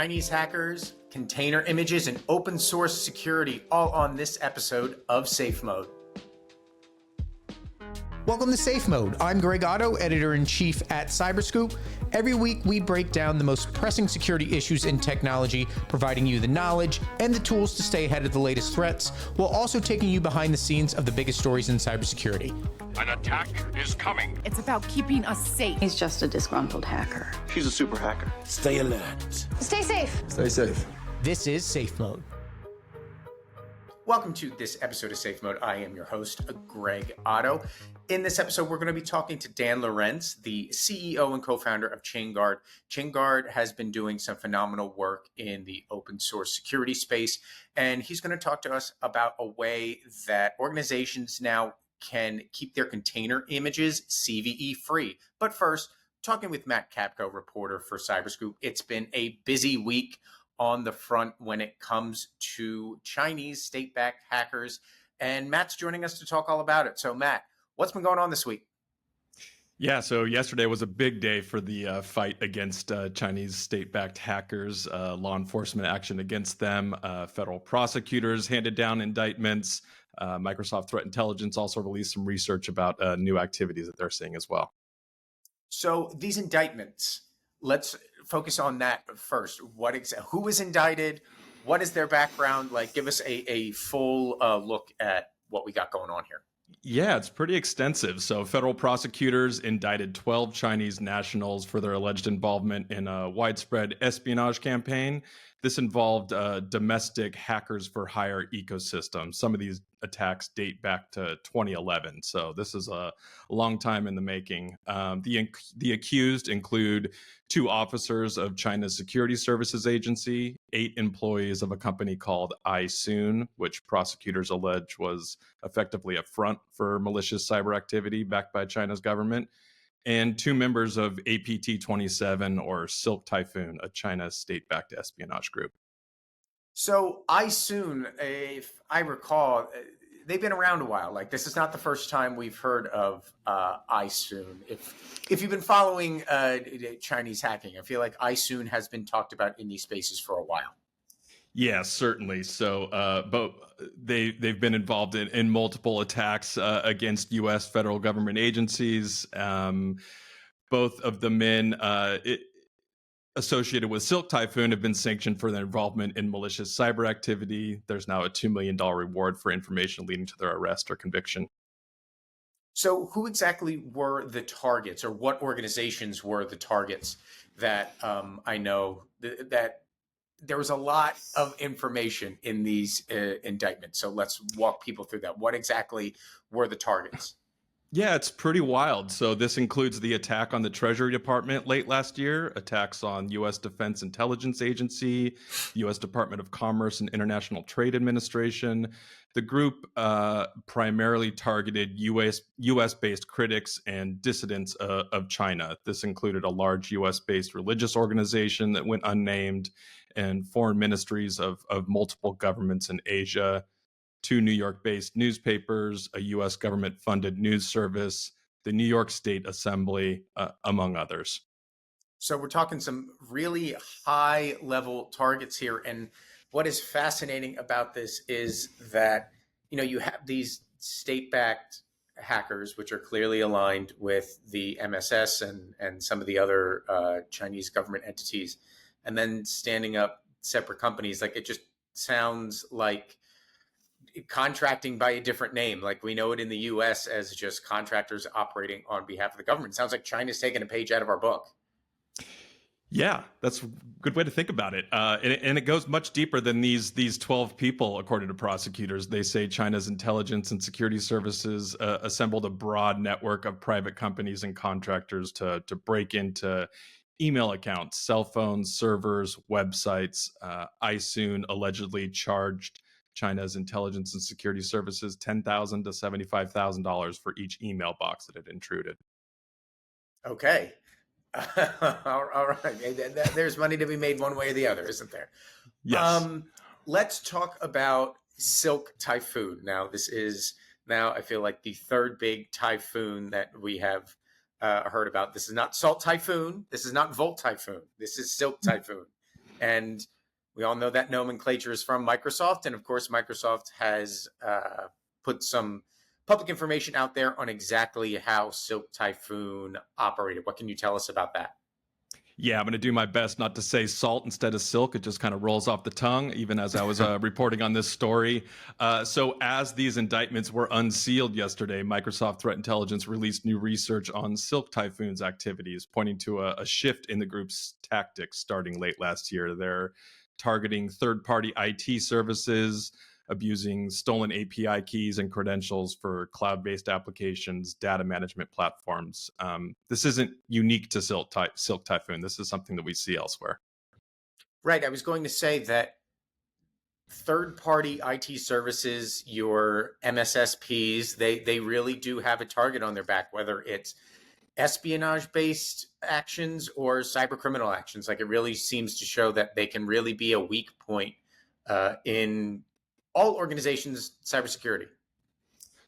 Chinese hackers, container images, and open source security, all on this episode of Safe Mode. Welcome to Safe Mode. I'm Greg Otto, editor-in-chief at Cyberscoop. Every week, we break down the most pressing security issues in technology, providing you the knowledge and the tools to stay ahead of the latest threats, while also taking you behind the scenes of the biggest stories in cybersecurity. An attack is coming. It's about keeping us safe. He's just a disgruntled hacker. She's a super hacker. Stay alert. Stay safe. Stay safe. This is Safe Mode. Welcome to this episode of Safe Mode. I am your host, Greg Otto. In this episode, we're going to be talking to Dan Lorenc, the CEO and co-founder of Chainguard. Chainguard has been doing some phenomenal work in the open source security space, and he's going to talk to us about a way that organizations now can keep their container images CVE free. But first, talking with Matt Kapko, reporter for Cyberscoop. It's been a busy week on the front when it comes to Chinese state-backed hackers, and Matt's joining us to talk all about it. So Matt, what's been going on this week? Yeah, so yesterday was a big day for the fight against Chinese state-backed hackers, law enforcement action against them. Federal prosecutors handed down indictments. Microsoft Threat Intelligence also released some research about new activities that they're seeing as well. So these indictments, let's focus on that first. Who was indicted? What is their background? Like, give us a full look at what we got going on here. Yeah, it's pretty extensive. So federal prosecutors indicted 12 Chinese nationals for their alleged involvement in a widespread espionage campaign. This involved domestic hackers for hire ecosystem. Some of these attacks date back to 2011. So this is a long time in the making. The accused include 2 officers of China's Security Services Agency, 8 employees of a company called iSoon, which prosecutors allege was effectively a front for malicious cyber activity backed by China's government, and 2 members of APT-27 or Silk Typhoon, a China state-backed espionage group. So iSoon, if I recall, they've been around a while. Like, this is not the first time we've heard of iSoon. If you've been following Chinese hacking, I feel like iSoon has been talked about in these spaces for a while. Yeah, certainly. So, but they've been involved in multiple attacks against U.S. federal government agencies. Both of the men associated with Silk Typhoon have been sanctioned for their involvement in malicious cyber activity. There's now a $2 million reward for information leading to their arrest or conviction. So who exactly were the targets, or what organizations were the targets that I know that there was a lot of information in these indictments. So let's walk people through that. What exactly were the targets? Yeah, it's pretty wild. So this includes the attack on the Treasury Department late last year, attacks on U.S. Defense Intelligence Agency, U.S. Department of Commerce and International Trade Administration. The group primarily targeted U.S.-based critics and dissidents of China. This included a large U.S.-based religious organization that went unnamed, and foreign ministries of multiple governments in Asia, 2 New York-based newspapers, a U.S. government-funded news service, the New York State Assembly, among others. So we're talking some really high-level targets here. And what is fascinating about this is that, you have these state-backed hackers, which are clearly aligned with the MSS and some of the other Chinese government entities, and then standing up separate companies. Like, it just sounds like contracting by a different name. Like, we know it in the US as just contractors operating on behalf of the government. It sounds like China's taking a page out of our book. Yeah, that's a good way to think about it. And it goes much deeper than these 12 people, according to prosecutors. They say China's intelligence and security services assembled a broad network of private companies and contractors to break into email accounts, cell phones, servers, websites. iSoon allegedly charged China's intelligence and security services $10,000 to $75,000 for each email box that it intruded. Okay. All right. There's money to be made one way or the other, isn't there? Yes. Let's talk about Silk Typhoon. Now, this is I feel like the third big typhoon that we have heard about. This is not Salt Typhoon. This is not Volt Typhoon. This is Silk Typhoon. And we all know that nomenclature is from Microsoft. And of course, Microsoft has put some public information out there on exactly how Silk Typhoon operated. What can you tell us about that? Yeah, I'm going to do my best not to say salt instead of silk. It just kind of rolls off the tongue, even as I was reporting on this story. So, as these indictments were unsealed yesterday, Microsoft Threat Intelligence released new research on Silk Typhoon's activities, pointing to a shift in the group's tactics starting late last year. They're targeting third party IT services, abusing stolen API keys and credentials for cloud-based applications, data management platforms. This isn't unique to Silk Typhoon. This is something that we see elsewhere. Right. I was going to say that third-party IT services, your MSSPs, they really do have a target on their back, whether it's espionage-based actions or cyber criminal actions. Like, it really seems to show that they can really be a weak point in all organizations' cybersecurity.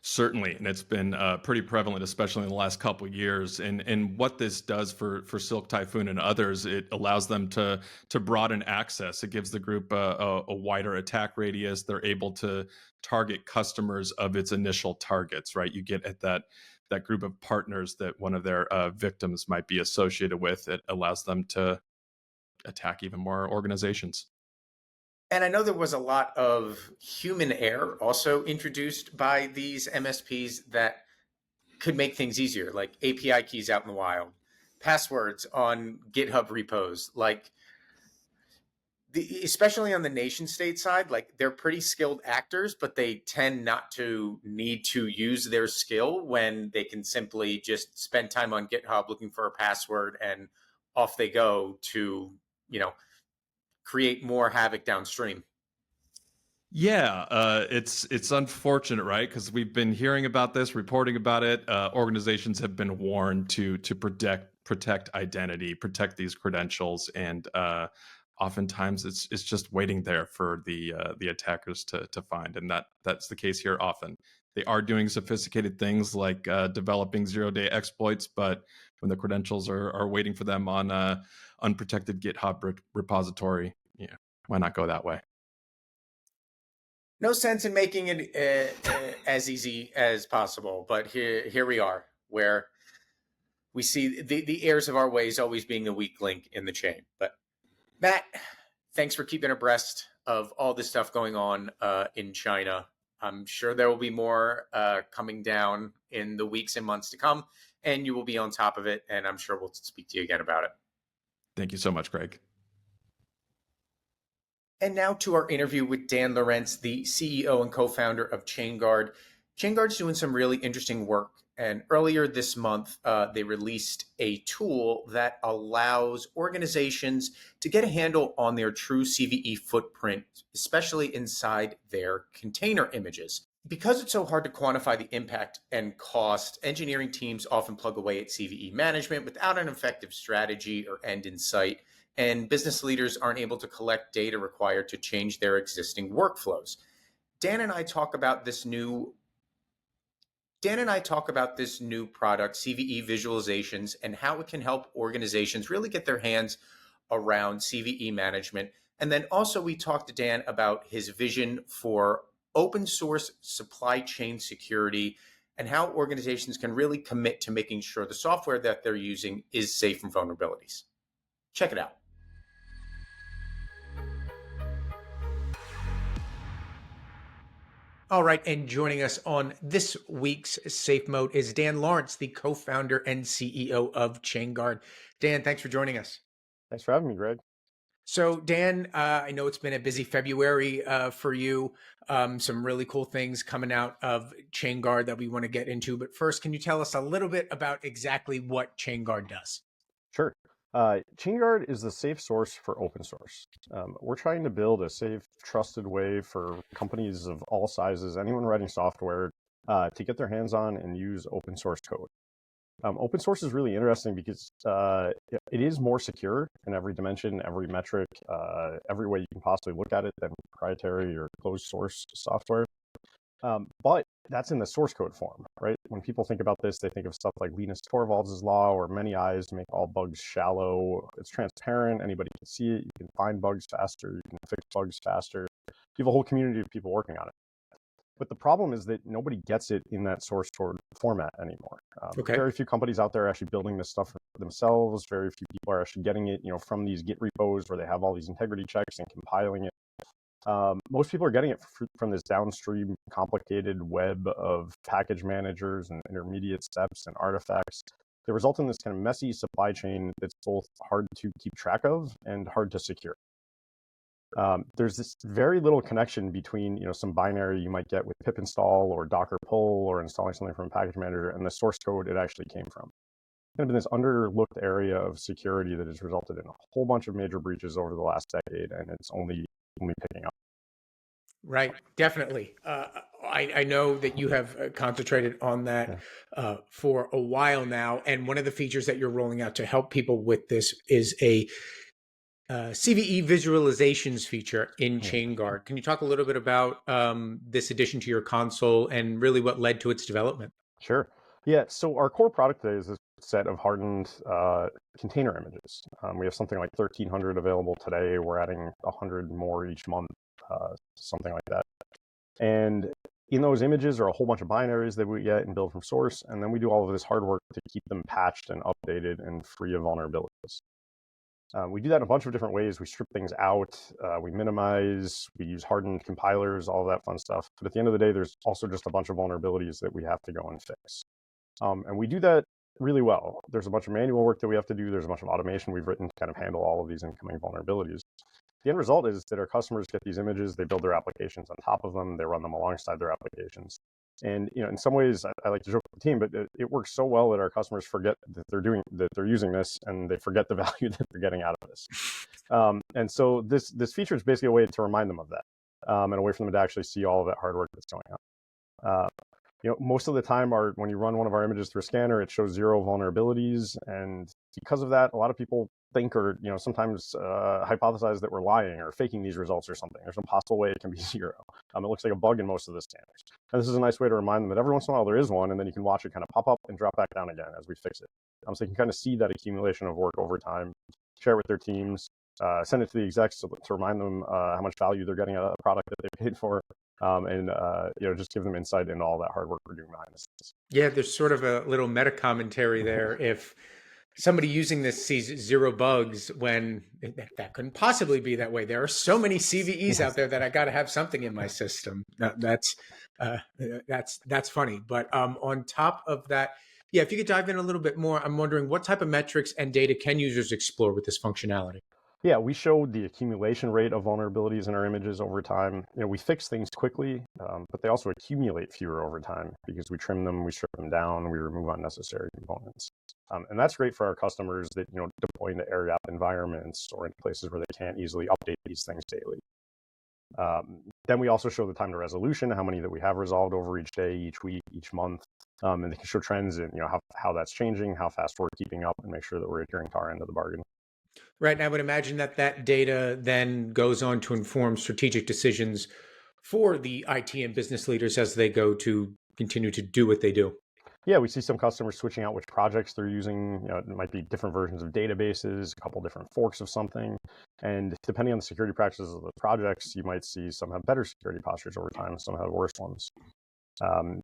Certainly, and it's been pretty prevalent, especially in the last couple of years. And what this does for Silk Typhoon and others, it allows them to broaden access. It gives the group a wider attack radius. They're able to target customers of its initial targets. Right, you get at that group of partners that one of their victims might be associated with. It allows them to attack even more organizations. And I know there was a lot of human error also introduced by these MSPs that could make things easier, like API keys out in the wild, passwords on GitHub repos, like especially on the nation state side, like, they're pretty skilled actors, but they tend not to need to use their skill when they can simply just spend time on GitHub looking for a password and off they go to, create more havoc downstream. Yeah, it's unfortunate, right? Because we've been hearing about this, reporting about it. Organizations have been warned to protect identity, protect these credentials, and oftentimes it's just waiting there for the attackers to find, and that's the case here. Often they are doing sophisticated things like developing zero-day exploits, but when the credentials are waiting for them on unprotected GitHub repository, yeah, why not go that way? No sense in making it as easy as possible, but here we are, where we see the heirs of our ways always being the weak link in the chain. But Matt, thanks for keeping abreast of all this stuff going on in China. I'm sure there will be more coming down in the weeks and months to come, and you will be on top of it, and I'm sure we'll speak to you again about it. Thank you so much, Greg. And now to our interview with Dan Lorenc, the CEO and co-founder of Chainguard. Chainguard's doing some really interesting work. And earlier this month, they released a tool that allows organizations to get a handle on their true CVE footprint, especially inside their container images. Because it's so hard to quantify the impact and cost, engineering teams often plug away at CVE management without an effective strategy or end in sight. And business leaders aren't able to collect data required to change their existing workflows. Dan and I talk about this new product, CVE Visualizations, and how it can help organizations really get their hands around CVE management. And then also we talked to Dan about his vision for open source supply chain security and how organizations can really commit to making sure the software that they're using is safe from vulnerabilities. Check it out. All right, and joining us on this week's Safe Mode is Dan Lorenc, the co-founder and CEO of Chainguard. Dan, thanks for joining us. Thanks for having me, Greg. So, Dan, I know it's been a busy February for you. Some really cool things coming out of Chainguard that we want to get into. But first, can you tell us a little bit about exactly what Chainguard does? Sure. Chainguard is the safe source for open source. We're trying to build a safe, trusted way for companies of all sizes, anyone writing software, to get their hands on and use open source code. Open source is really interesting because it is more secure in every dimension, every metric, every way you can possibly look at it than proprietary or closed source software. But that's in the source code form, right? When people think about this, they think of stuff like Linus Torvalds' law or many eyes to make all bugs shallow. It's transparent. Anybody can see it. You can find bugs faster. You can fix bugs faster. You have a whole community of people working on it. But the problem is that nobody gets it in that source code format anymore. Okay. Very few companies out there are actually building this stuff for themselves. Very few people are actually getting it, from these Git repos where they have all these integrity checks and compiling it. Most people are getting it from this downstream complicated web of package managers and intermediate steps and artifacts. They result in this kind of messy supply chain that's both hard to keep track of and hard to secure. There's this very little connection between, some binary you might get with pip install or Docker pull or installing something from a package manager and the source code it actually came from. It's kind of been this underlooked area of security that has resulted in a whole bunch of major breaches over the last decade, and it's only picking up. Right, definitely. I know that you have concentrated on that for a while now, and one of the features that you're rolling out to help people with this is a CVE visualizations feature in Chainguard. Can you talk a little bit about this addition to your console and really what led to its development? Sure. Yeah, so our core product today is a set of hardened container images. We have something like 1,300 available today. We're adding 100 more each month, something like that. And in those images are a whole bunch of binaries that we get and build from source, and then we do all of this hard work to keep them patched and updated and free of vulnerabilities. We do that in a bunch of different ways. We strip things out, we minimize, we use hardened compilers, all that fun stuff. But at the end of the day, there's also just a bunch of vulnerabilities that we have to go and fix. And we do that really well. There's a bunch of manual work that we have to do. There's a bunch of automation we've written to kind of handle all of these incoming vulnerabilities. The end result is that our customers get these images, they build their applications on top of them, they run them alongside their applications. And in some ways, I like to joke with the team, but it works so well that our customers forget that they're using this, and they forget the value that they're getting out of this. And so this feature is basically a way to remind them of that, and a way for them to actually see all of that hard work that's going on. Most of the time, when you run one of our images through a scanner, it shows 0 vulnerabilities, and because of that, a lot of people think or sometimes hypothesize that we're lying or faking these results or something. There's no possible way it can be 0. It looks like a bug in most of the scanners. And this is a nice way to remind them that every once in a while there is one, and then you can watch it kind of pop up and drop back down again as we fix it. So you can kind of see that accumulation of work over time, share it with their teams, send it to the execs to remind them how much value they're getting out of the product that they paid for, and just give them insight into all that hard work we're doing behind the scenes. Yeah, there's sort of a little meta commentary there. If somebody using this sees 0 bugs, when that couldn't possibly be that way. There are so many CVEs out there that I got to have something in my system. That's funny. But on top of that, yeah, if you could dive in a little bit more, I'm wondering what type of metrics and data can users explore with this functionality? Yeah, we showed the accumulation rate of vulnerabilities in our images over time. We fix things quickly, but they also accumulate fewer over time because we trim them, we strip them down, we remove unnecessary components. And that's great for our customers that deploy into air-gapped environments or into places where they can't easily update these things daily. Then we also show the time to resolution, how many that we have resolved over each day, each week, each month, and they can show trends in how that's changing, how fast we're keeping up, and make sure that we're adhering to our end of the bargain. Right. And I would imagine that data then goes on to inform strategic decisions for the IT and business leaders as they go to continue to do what they do. Yeah, we see some customers switching out which projects they're using. It might be different versions of databases, a couple different forks of something. And depending on the security practices of the projects, you might see some have better security postures over time, some have worse ones.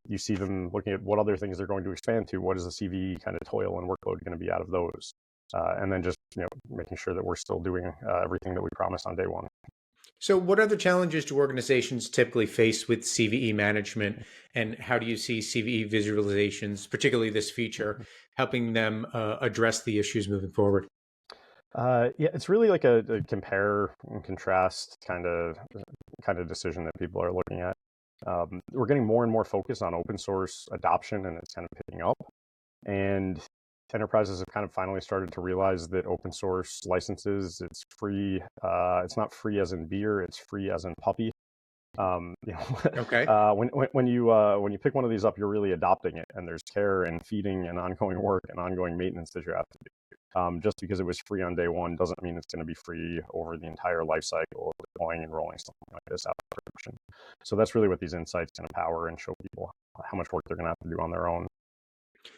You see them looking at what other things they're going to expand to. What is the CVE kind of toil and workload going to be out of those? And then just making sure that we're still doing everything that we promised on day one. So what other challenges do organizations typically face with CVE management, and how do you see CVE visualizations, particularly this feature, helping them address the issues moving forward? Yeah, it's really like a compare and contrast kind of decision that people are looking at. We're getting more and more focused on open source adoption, and it's kind of picking up. And enterprises have kind of finally started to realize that open source licenses, it's free. It's not free as in beer, it's free as in puppy. Okay. When you pick one of these up, you're really adopting it, and there's care and feeding and ongoing work and ongoing maintenance that you have to do. Just because it was free on day one doesn't mean it's going to be free over the entire life cycle of deploying and rolling something like this out of production. So that's really what these insights can empower and show people how much work they're going to have to do on their own.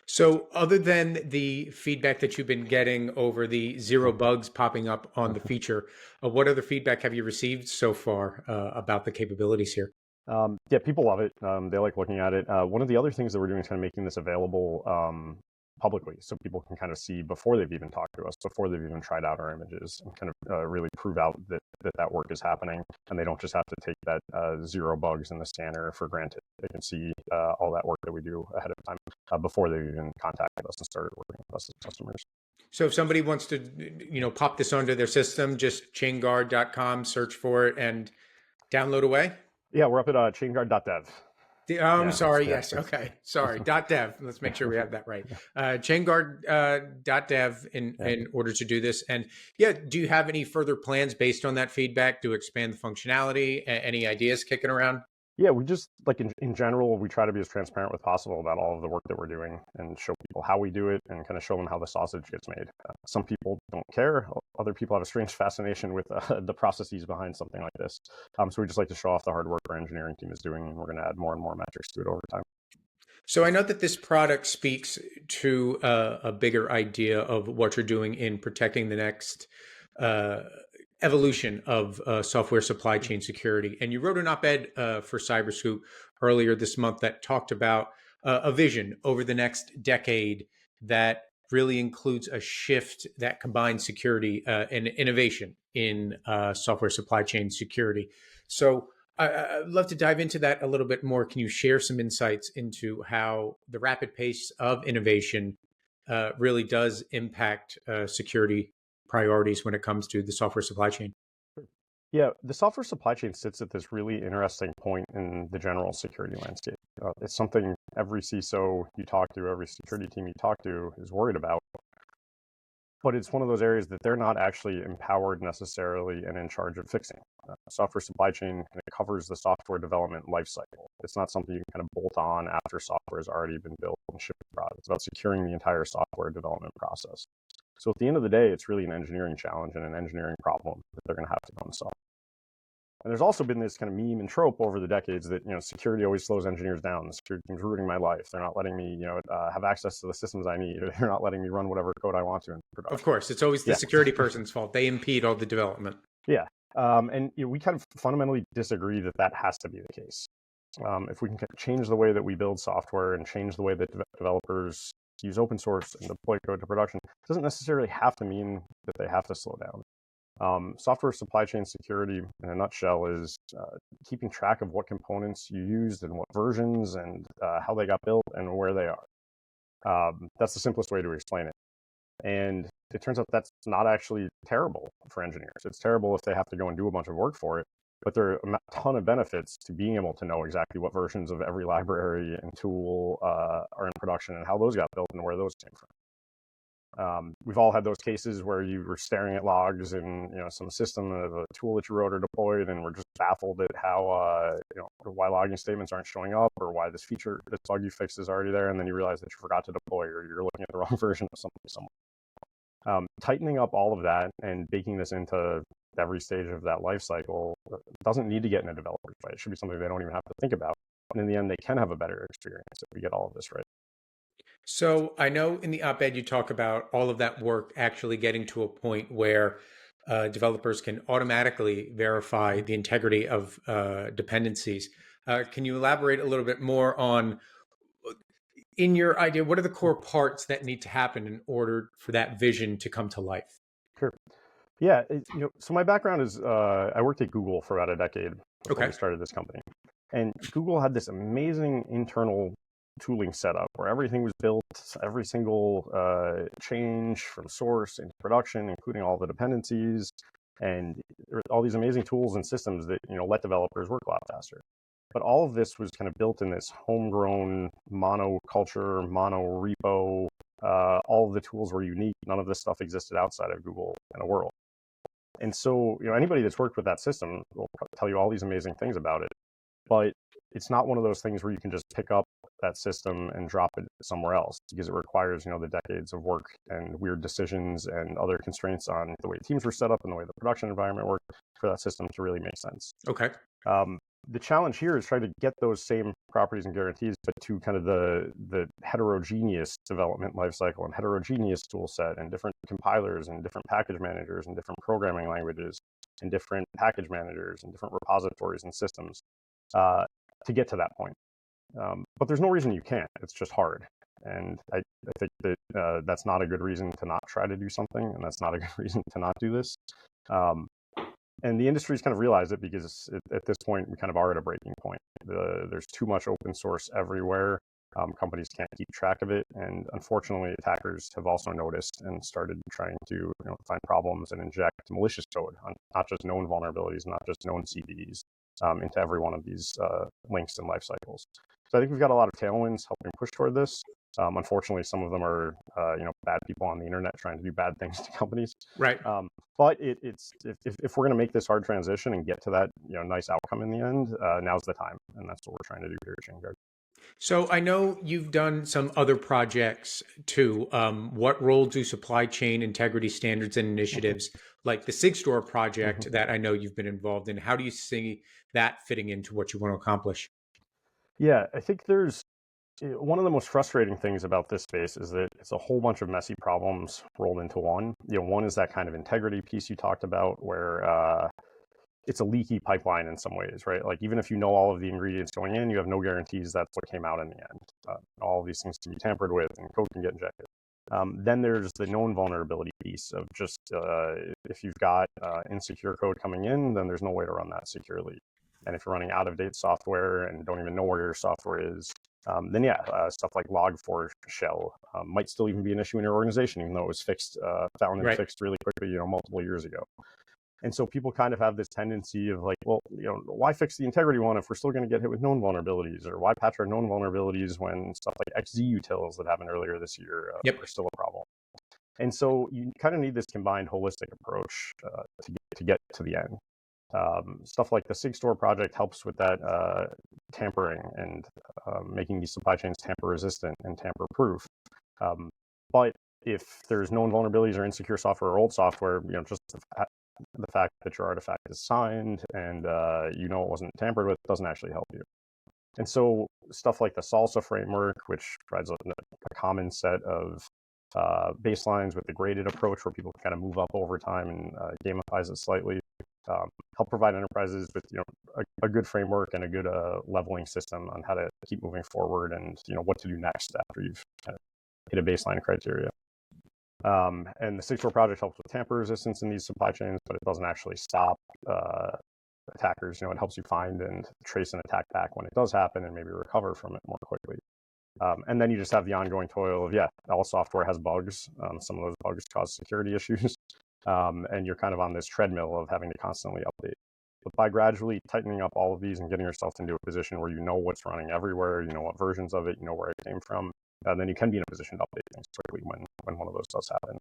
So, other than the feedback that you've been getting over the zero bugs popping up on the feature, what other feedback have you received so far about the capabilities here? Yeah, people love it. They like looking at it. One of the other things that we're doing is kind of making this available publicly, so people can kind of see before they've even talked to us, before they've even tried out our images, and kind of really prove out that work is happening, and they don't just have to take that zero bugs in the scanner for granted. They can see all that work that we do ahead of time before they even contacted us and started working with us as customers. So if somebody wants to, pop this onto their system, just chainguard.com, search for it and download away? Yeah, we're up at chainguard.dev. I'm sorry. Yes. Okay. Sorry. .dev. Let's make sure we have that right. Chainguard.dev in order to do this. And do you have any further plans based on that feedback to expand the functionality? Any ideas kicking around? Yeah, we just, like in general, we try to be as transparent as possible about all of the work that we're doing and show people how we do it and kind of show them how the sausage gets made. Some people don't care. Other people have a strange fascination with the processes behind something like this. So we just like to show off the hard work our engineering team is doing, and we're going to add more and more metrics to it over time. So I know that this product speaks to a bigger idea of what you're doing in protecting the next evolution of software supply chain security. And you wrote an op-ed for Cyberscoop earlier this month that talked about a vision over the next decade that really includes a shift that combines security and innovation in software supply chain security. So I'd love to dive into that a little bit more. Can you share some insights into how the rapid pace of innovation really does impact security priorities when it comes to the software supply chain? Yeah, the software supply chain sits at this really interesting point in the general security landscape. It's something every CISO you talk to, every security team you talk to is worried about. But it's one of those areas that they're not actually empowered necessarily and in charge of fixing. Software supply chain kind of covers the software development lifecycle. It's not something you can kind of bolt on after software has already been built and shipped abroad. It's about securing the entire software development process. So at the end of the day, it's really an engineering challenge and an engineering problem that they're going to have to go and solve. And there's also been this kind of meme and trope over the decades that, security always slows engineers down. The security team's ruining my life. They're not letting me, have access to the systems I need. Or they're not letting me run whatever code I want to in production. Of course, it's always the security person's fault. They impede all the development. Yeah. And we kind of fundamentally disagree that has to be the case. If we can change the way that we build software and change the way that developers use open source and deploy code to production, it doesn't necessarily have to mean that they have to slow down. Software supply chain security, in a nutshell, is keeping track of what components you used and what versions and how they got built and where they are. That's the simplest way to explain it. And it turns out that's not actually terrible for engineers. It's terrible if they have to go and do a bunch of work for it, but there are a ton of benefits to being able to know exactly what versions of every library and tool are in production and how those got built and where those came from. We've all had those cases where you were staring at logs in some system of a tool that you wrote or deployed, and we're just baffled at how why logging statements aren't showing up, or why this feature, this bug you fixed is already there, and then you realize that you forgot to deploy, or you're looking at the wrong version of something somewhere. Tightening up all of that and baking this into every stage of that life cycle doesn't need to get in a developer's way. It should be something they don't even have to think about. And in the end, they can have a better experience if we get all of this right. So I know in the op-ed you talk about all of that work actually getting to a point where developers can automatically verify the integrity of dependencies. Can you elaborate a little bit more on, in your idea, what are the core parts that need to happen in order for that vision to come to life? Sure. Yeah. So my background is I worked at Google for about a decade before we started this company. And Google had this amazing internal tooling setup where everything was built, every single change from source into production, including all the dependencies, and all these amazing tools and systems that let developers work a lot faster. But all of this was kind of built in this homegrown mono culture, mono repo. All of the tools were unique. None of this stuff existed outside of Google in a world. And so, anybody that's worked with that system will tell you all these amazing things about it. But it's not one of those things where you can just pick up that system and drop it somewhere else, because it requires, the decades of work and weird decisions and other constraints on the way teams were set up and the way the production environment worked for that system to really make sense. Okay. The challenge here is trying to get those same properties and guarantees, but to kind of the heterogeneous development lifecycle and heterogeneous tool set and different compilers and different package managers and different programming languages and different package managers and different repositories and systems to get to that point. But there's no reason you can't. It's just hard. And I think that that's not a good reason to not try to do something, and that's not a good reason to not do this. And the industry's kind of realized it, because at this point, we kind of are at a breaking point. There's too much open source everywhere. Companies can't keep track of it. And unfortunately, attackers have also noticed and started trying to find problems and inject malicious code on not just known vulnerabilities, not just known CVEs, into every one of these links and life cycles. So I think we've got a lot of tailwinds helping push toward this. Unfortunately, some of them are, bad people on the internet trying to do bad things to companies. Right. But it's if we're going to make this hard transition and get to that, nice outcome in the end, now's the time, and that's what we're trying to do here at Chainguard. So I know you've done some other projects too. What role do supply chain integrity standards and initiatives like the SigStore project that I know you've been involved in, how do you see that fitting into what you want to accomplish? Yeah, I think there's one of the most frustrating things about this space is that it's a whole bunch of messy problems rolled into one. One is that kind of integrity piece you talked about, where it's a leaky pipeline in some ways, right? Like, even if you know all of the ingredients going in, you have no guarantees that's what came out in the end. All of these things can be tampered with and code can get injected. Then there's the known vulnerability piece of just if you've got insecure code coming in, then there's no way to run that securely. And if you're running out-of-date software and don't even know where your software is, then stuff like Log4 shell might still even be an issue in your organization, even though it was found and fixed really quickly, multiple years ago. And so people kind of have this tendency of like, well, why fix the integrity one if we're still going to get hit with known vulnerabilities, or why patch our known vulnerabilities when stuff like XZ utils that happened earlier this year are still a problem. And so you kind of need this combined holistic approach to get to the end. Stuff like the SigStore project helps with that tampering and making these supply chains tamper resistant and tamper proof. But if there's known vulnerabilities or insecure software or old software, just the fact that your artifact is signed and it wasn't tampered with doesn't actually help you. And so stuff like the SALSA framework, which provides a common set of baselines with the graded approach where people can kind of move up over time and gamifies it slightly, help provide enterprises with a good framework and a good leveling system on how to keep moving forward and what to do next after you've kind of hit a baseline criteria. And the SigStore project helps with tamper resistance in these supply chains, but it doesn't actually stop attackers. It helps you find and trace an attack back when it does happen and maybe recover from it more quickly. And then you just have the ongoing toil of, all software has bugs. Some of those bugs cause security issues. And you're kind of on this treadmill of having to constantly update. But by gradually tightening up all of these and getting yourself into a position where you know what's running everywhere, you know what versions of it, you know where it came from, then you can be in a position to update things quickly when one of those does happen.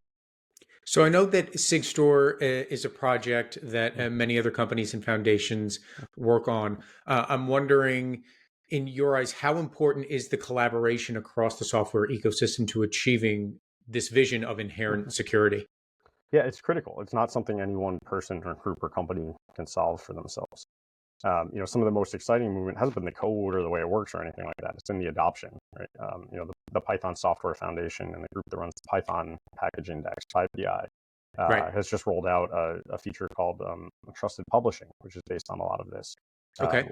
So I know that SigStore is a project that many other companies and foundations work on. I'm wondering, in your eyes, how important is the collaboration across the software ecosystem to achieving this vision of inherent security? Yeah, it's critical. It's not something any one person or group or company can solve for themselves. Some of the most exciting movement hasn't been the code or the way it works or anything like that. It's in the adoption, right? The Python Software Foundation and the group that runs the Python package index, PyPI, has just rolled out a feature called trusted publishing, which is based on a lot of this.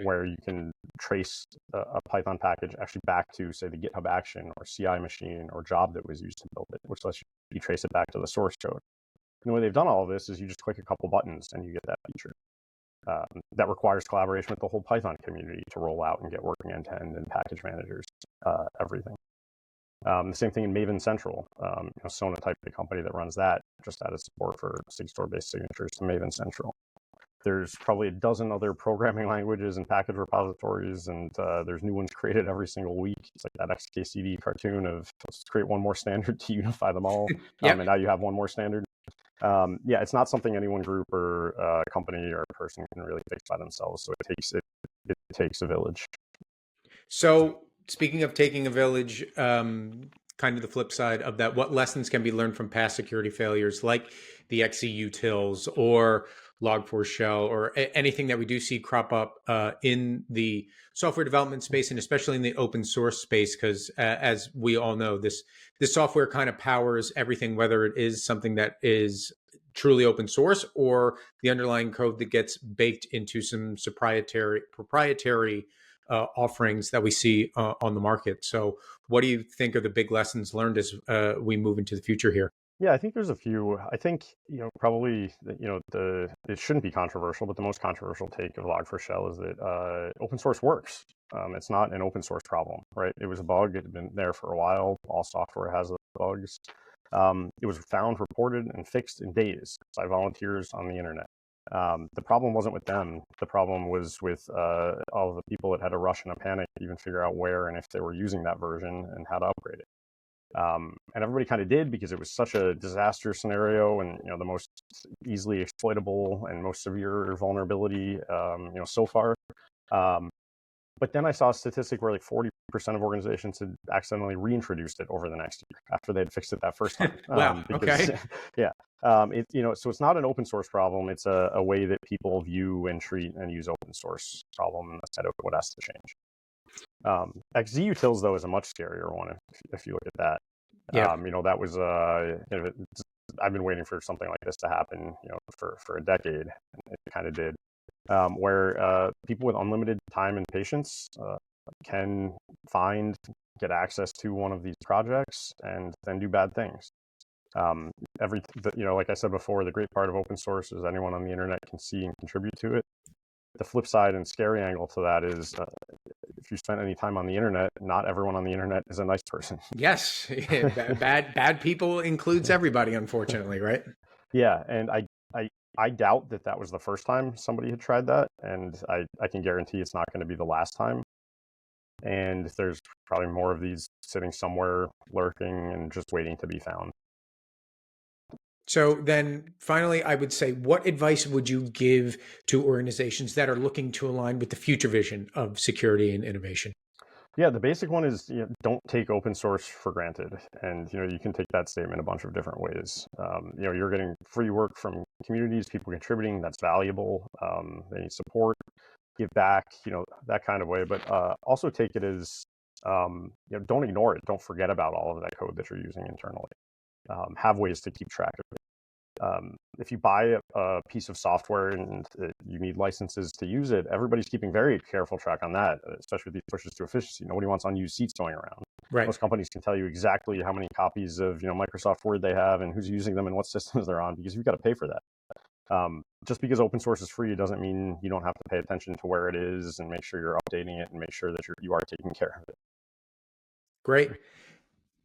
Where you can trace a Python package actually back to, say, the GitHub action or CI machine or job that was used to build it, which lets you trace it back to the source code. And the way they've done all of this is you just click a couple buttons and you get that feature. That requires collaboration with the whole Python community to roll out and get working end-to-end and package managers, everything. The same thing in Maven Central. Sonatype, the company that runs that, just added support for SigStore-based signatures to Maven Central. There's probably a dozen other programming languages and package repositories, and there's new ones created every single week. It's like that XKCD cartoon of let's create one more standard to unify them all, and now you have one more standard. It's not something any one group or company or person can really fix by themselves. So it takes a village. So speaking of taking a village, kind of the flip side of that, what lessons can be learned from past security failures like the XE utils or Log4Shell or anything that we do see crop up in the software development space and especially in the open source space? Because as we all know, this software kind of powers everything, whether it is something that is truly open source or the underlying code that gets baked into some proprietary offerings that we see on the market. So what do you think are the big lessons learned as we move into the future here? Yeah, I think there's a few. I think, probably, it shouldn't be controversial, but the most controversial take of Log4Shell is that open source works. It's not an open source problem, right? It was a bug. It had been there for a while. All software has bugs. It was found, reported, and fixed in days by volunteers on the internet. The problem wasn't with them. The problem was with all of the people that had a rush and a panic to even figure out where and if they were using that version and how to upgrade it. And everybody kind of did because it was such a disaster scenario and, the most easily exploitable and most severe vulnerability, so far. But then I saw a statistic where like 40% of organizations had accidentally reintroduced it over the next year after they'd fixed it that first time. Wow. Okay. Yeah. So it's not an open source problem. It's a way that people view and treat and use open source problem. And that's kind of what has to change. XZ utils though is a much scarier one if you look at that. Yeah. That was I've been waiting for something like this to happen, for a decade. And it kind of did. Where people with unlimited time and patience can get access to one of these projects and then do bad things. Like I said before, the great part of open source is anyone on the internet can see and contribute to it. The flip side and scary angle to that is if you spend any time on the internet, not everyone on the internet is a nice person. Yes. Bad people includes everybody, unfortunately, right? Yeah. And I doubt that was the first time somebody had tried that. And I can guarantee it's not going to be the last time. And there's probably more of these sitting somewhere lurking and just waiting to be found. So then finally, I would say, what advice would you give to organizations that are looking to align with the future vision of security and innovation? Yeah, the basic one is don't take open source for granted. And, you can take that statement a bunch of different ways. You're getting free work from communities, people contributing. That's valuable. They need support, give back, that kind of way. But also take it as, don't ignore it. Don't forget about all of that code that you're using internally. Have ways to keep track of it. If you buy a piece of software and you need licenses to use it, everybody's keeping very careful track on that, especially with these pushes to efficiency. Nobody wants unused seats going around. Right. Most companies can tell you exactly how many copies of Microsoft Word they have and who's using them and what systems they're on, because you've got to pay for that. Just because open source is free doesn't mean you don't have to pay attention to where it is and make sure you're updating it and make sure that you are taking care of it. Great.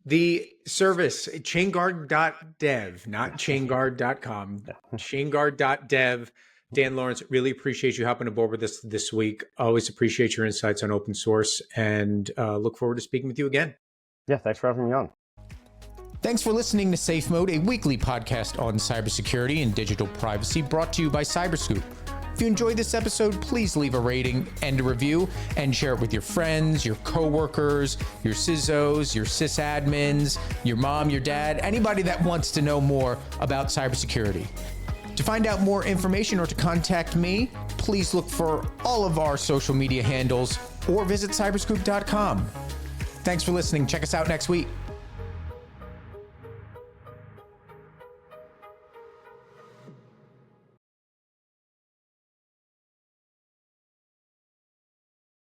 The service, chainguard.dev, not chainguard.com, chainguard.dev. Dan Lorenc, really appreciate you hopping aboard with us this week. Always appreciate your insights on open source and look forward to speaking with you again. Yeah, thanks for having me on. Thanks for listening to Safe Mode, a weekly podcast on cybersecurity and digital privacy brought to you by Cyberscoop. If you enjoyed this episode, please leave a rating and a review and share it with your friends, your coworkers, your CISOs, your sysadmins, your mom, your dad, anybody that wants to know more about cybersecurity. To find out more information or to contact me, please look for all of our social media handles or visit cyberscoop.com. Thanks for listening. Check us out next week.